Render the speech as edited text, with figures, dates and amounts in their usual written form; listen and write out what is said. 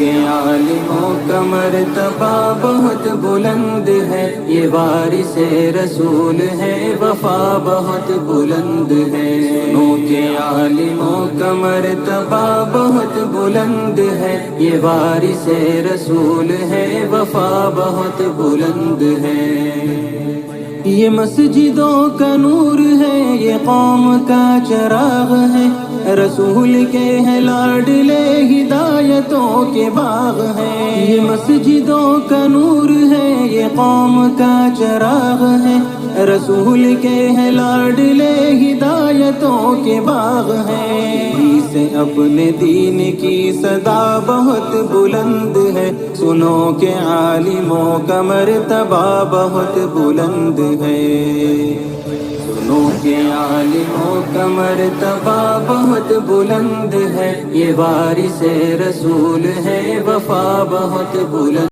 کے عالموں کا مرتبہ بہت بلند ہے، یہ وارث رسول ہے، وفا بہت بلند ہے۔ سنو کے عالموں کا مرتبہ بہت بلند ہے، یہ وارث رسول ہے، وفا بہت بلند ہے۔ یہ مسجدوں کا نور ہے، یہ قوم کا چراغ ہے، رسول کے ہیں لاڈلے، ہدایتوں کے باغ ہیں۔ یہ مسجدوں کا نور ہے، یہ قوم کا چراغ ہے، رسول کے ہیں لاڈلے، ہدایتوں کے باغ ہیں۔ سے اپنے دین کی صدا بہت بلند ہے، سنو کہ عالموں کا مرتبہ بہت بلند ہے۔ سنو کہ عالموں کا مرتبہ بہت بلند ہے، یہ وارث رسول ہے، وفا بہت بلند